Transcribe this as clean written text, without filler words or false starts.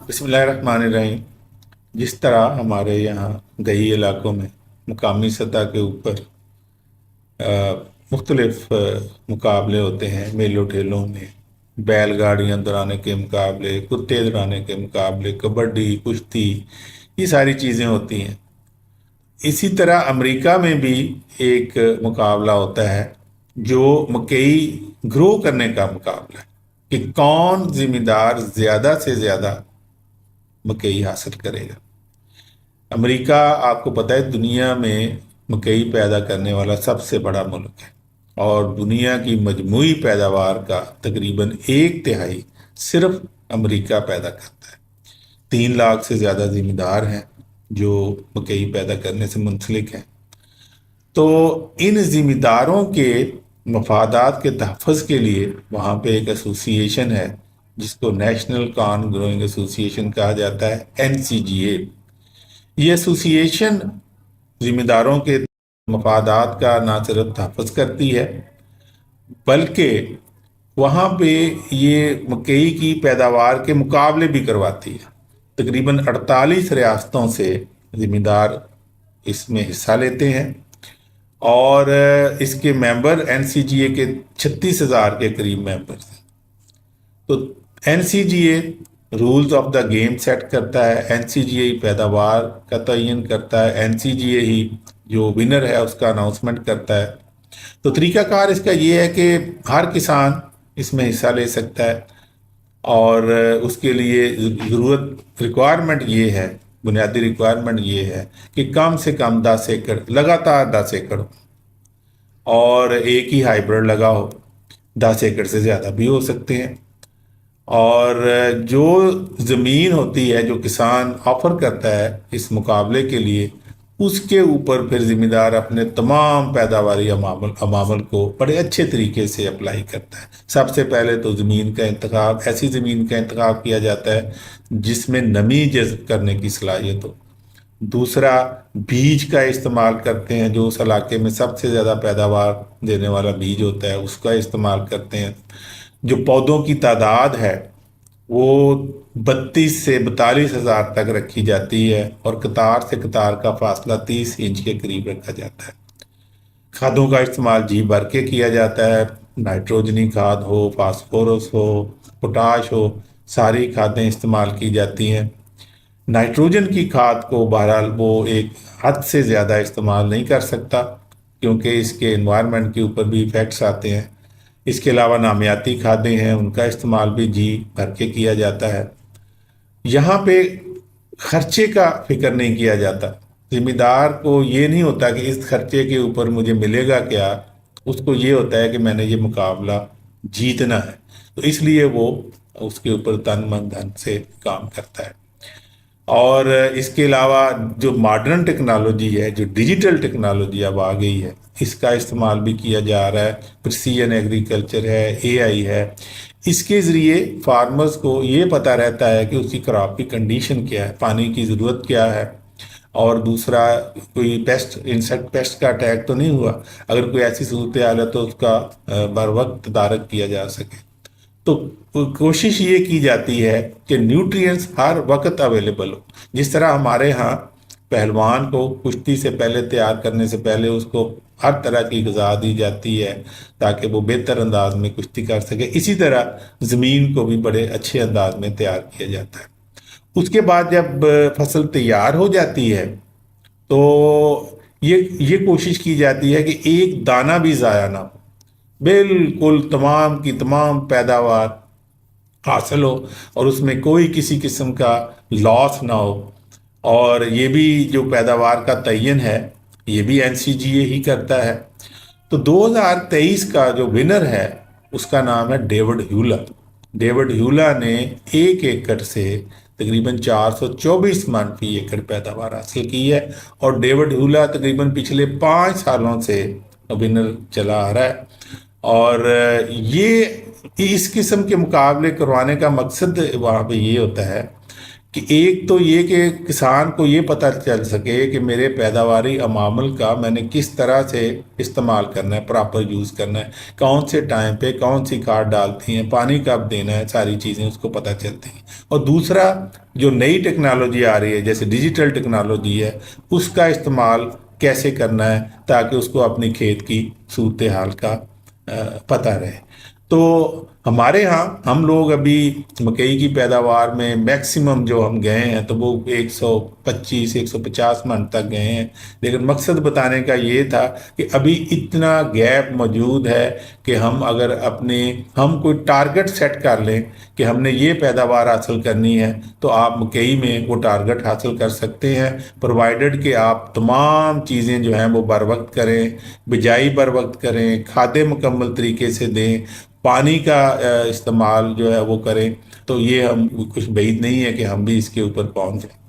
بسم اللہ الرحمن الرحیم۔ جس طرح ہمارے یہاں دیہی علاقوں میں مقامی سطح کے اوپر مختلف مقابلے ہوتے ہیں، میلوں ٹھیلوں میں بیل گاڑیاں دوڑانے کے مقابلے، کتے دوڑانے کے مقابلے، کبڈی، کشتی، یہ ساری چیزیں ہوتی ہیں۔ اسی طرح امریکہ میں بھی ایک مقابلہ ہوتا ہے جو مکئی گرو کرنے کا مقابلہ ہے کہ کون ذمہ دار زیادہ سے زیادہ مکئی حاصل کرے گا۔ امریکہ آپ کو پتہ ہے دنیا میں مکئی پیدا کرنے والا سب سے بڑا ملک ہے، اور دنیا کی مجموعی پیداوار کا تقریباً 1/3 صرف امریکہ پیدا کرتا ہے۔ 3 لاکھ سے زیادہ ذمہ دار ہیں جو مکئی پیدا کرنے سے منسلک ہیں۔ تو ان ذمہ داروں کے مفادات کے تحفظ کے لیے وہاں پہ ایک ایسوسی ایشن ہے جس کو نیشنل کارن گروئنگ ایسوسی ایشن کہا جاتا ہے، NCGA۔ یہ ایسوسی ایشن ذمہ داروں کے مفادات کا نہ صرف تحفظ کرتی ہے بلکہ وہاں پہ یہ مکئی کی پیداوار کے مقابلے بھی کرواتی ہے۔ تقریباً 48 ریاستوں سے ذمہ دار اس میں حصہ لیتے ہیں، اور اس کے ممبر NCGA کے 36,000 کے قریب ممبرز ہیں۔ تو NCGA rules of the game set کرتا ہے، NCGA ہی پیداوار کا تعین کرتا ہے، NCGA ہی جو ونر ہے اس کا اناؤنسمنٹ کرتا ہے۔ تو طریقہ کار اس کا یہ ہے کہ ہر کسان اس میں حصہ لے سکتا ہے، اور اس کے لیے ریکوائرمنٹ یہ ہے، بنیادی ریکوائرمنٹ یہ ہے کہ کم سے کم 10 ایکڑ، لگاتار 10 ایکڑ، اور ایک ہی ہائیبرڈ لگا ہو۔ 10 ایکڑ سے زیادہ بھی ہو سکتے ہیں، اور جو زمین ہوتی ہے جو کسان آفر کرتا ہے اس مقابلے کے لیے، اس کے اوپر پھر ذمہ دار اپنے تمام پیداواری عوامل کو بڑے اچھے طریقے سے اپلائی کرتا ہے۔ سب سے پہلے تو زمین کا انتخاب، ایسی زمین کا انتخاب کیا جاتا ہے جس میں نمی جذب کرنے کی صلاحیت ہو۔ دوسرا، بیج کا استعمال کرتے ہیں، جو اس علاقے میں سب سے زیادہ پیداوار دینے والا بیج ہوتا ہے اس کا استعمال کرتے ہیں۔ جو پودوں کی تعداد ہے وہ 32 سے 42 ہزار تک رکھی جاتی ہے، اور قطار سے قطار کا فاصلہ 30 انچ کے قریب رکھا جاتا ہے۔ کھادوں کا استعمال جی بھر کے کیا جاتا ہے، نائٹروجنی کھاد ہو، فاسفورس ہو، پوٹاش ہو، ساری کھادیں استعمال کی جاتی ہیں۔ نائٹروجن کی کھاد کو بہرحال وہ ایک حد سے زیادہ استعمال نہیں کر سکتا کیونکہ اس کے انوائرمنٹ کے اوپر بھی ایفیکٹس آتے ہیں۔ اس کے علاوہ نامیاتی کھادیں ہیں، ان کا استعمال بھی جی بھر کے کیا جاتا ہے۔ یہاں پہ خرچے کا فکر نہیں کیا جاتا۔ ذمہ دار کو یہ نہیں ہوتا کہ اس خرچے کے اوپر مجھے ملے گا کیا، اس کو یہ ہوتا ہے کہ میں نے یہ مقابلہ جیتنا ہے، تو اس لیے وہ اس کے اوپر تن من دھن سے کام کرتا ہے۔ اور اس کے علاوہ جو ماڈرن ٹیکنالوجی ہے، جو ڈیجیٹل ٹیکنالوجی اب آ گئی ہے، اس کا استعمال بھی کیا جا رہا ہے۔ پریسیژن ایگریکلچر ہے، AI ہے، اس کے ذریعے فارمرز کو یہ پتہ رہتا ہے کہ اس کی کراپ کی کنڈیشن کیا ہے، پانی کی ضرورت کیا ہے، اور دوسرا کوئی انسیکٹ پیسٹ کا اٹیک تو نہیں ہوا۔ اگر کوئی ایسی صورتحال ہے تو اس کا بر وقت تدارک کیا جا سکے۔ تو کوشش یہ کی جاتی ہے کہ نیوٹرینٹس ہر وقت اویلیبل ہو۔ جس طرح ہمارے ہاں پہلوان کو کشتی سے پہلے تیار کرنے سے پہلے اس کو ہر طرح کی غذا دی جاتی ہے تاکہ وہ بہتر انداز میں کشتی کر سکے، اسی طرح زمین کو بھی بڑے اچھے انداز میں تیار کیا جاتا ہے۔ اس کے بعد جب فصل تیار ہو جاتی ہے تو یہ کوشش کی جاتی ہے کہ ایک دانہ بھی ضائع نہ ہو، بالکل تمام کی تمام پیداوار حاصل ہو، اور اس میں کوئی کسی قسم کا لاس نہ ہو۔ اور یہ بھی جو پیداوار کا تعین ہے یہ بھی NCGA ہی کرتا ہے۔ تو 2023 کا جو ونر ہے اس کا نام ہے ڈیوڈ ہیولا۔ ڈیوڈ ہیولا نے 1 ایکڑ سے تقریباً 424 من فی ایکڑ پیداوار حاصل کی ہے، اور ڈیوڈ ہیولا تقریباً پچھلے 5 سالوں سے ونر چلا آ رہا ہے۔ اور یہ اس قسم کے مقابلے کروانے کا مقصد وہاں پہ یہ ہوتا ہے کہ ایک تو یہ کہ کسان کو یہ پتہ چل سکے کہ میرے پیداواری عوامل کا میں نے کس طرح سے استعمال کرنا ہے، پراپر یوز کرنا ہے، کون سے ٹائم پہ کون سی کھاد ڈالتی ہیں، پانی کب دینا ہے، ساری چیزیں اس کو پتہ چلتی ہیں۔ اور دوسرا جو نئی ٹیکنالوجی آ رہی ہے جیسے ڈیجیٹل ٹیکنالوجی ہے، اس کا استعمال کیسے کرنا ہے تاکہ اس کو اپنی کھیت کی صورتحال کا پتہ رہے۔ تو ہمارے ہاں ہم لوگ ابھی مکئی کی پیداوار میں میکسیمم جو ہم گئے ہیں تو وہ 125 150 من تک گئے ہیں، لیکن مقصد بتانے کا یہ تھا کہ ابھی اتنا گیپ موجود ہے کہ ہم کوئی ٹارگٹ سیٹ کر لیں کہ ہم نے یہ پیداوار حاصل کرنی ہے تو آپ مکئی میں وہ ٹارگٹ حاصل کر سکتے ہیں، پرووائڈڈ کہ آپ تمام چیزیں جو ہیں وہ بر وقت کریں، بجائی بر وقت کریں، کھادیں مکمل طریقے سے دیں، پانی کا استعمال جو ہے وہ کریں۔ تو یہ ہم کچھ بعید نہیں ہے کہ ہم بھی اس کے اوپر پہنچ جائیں۔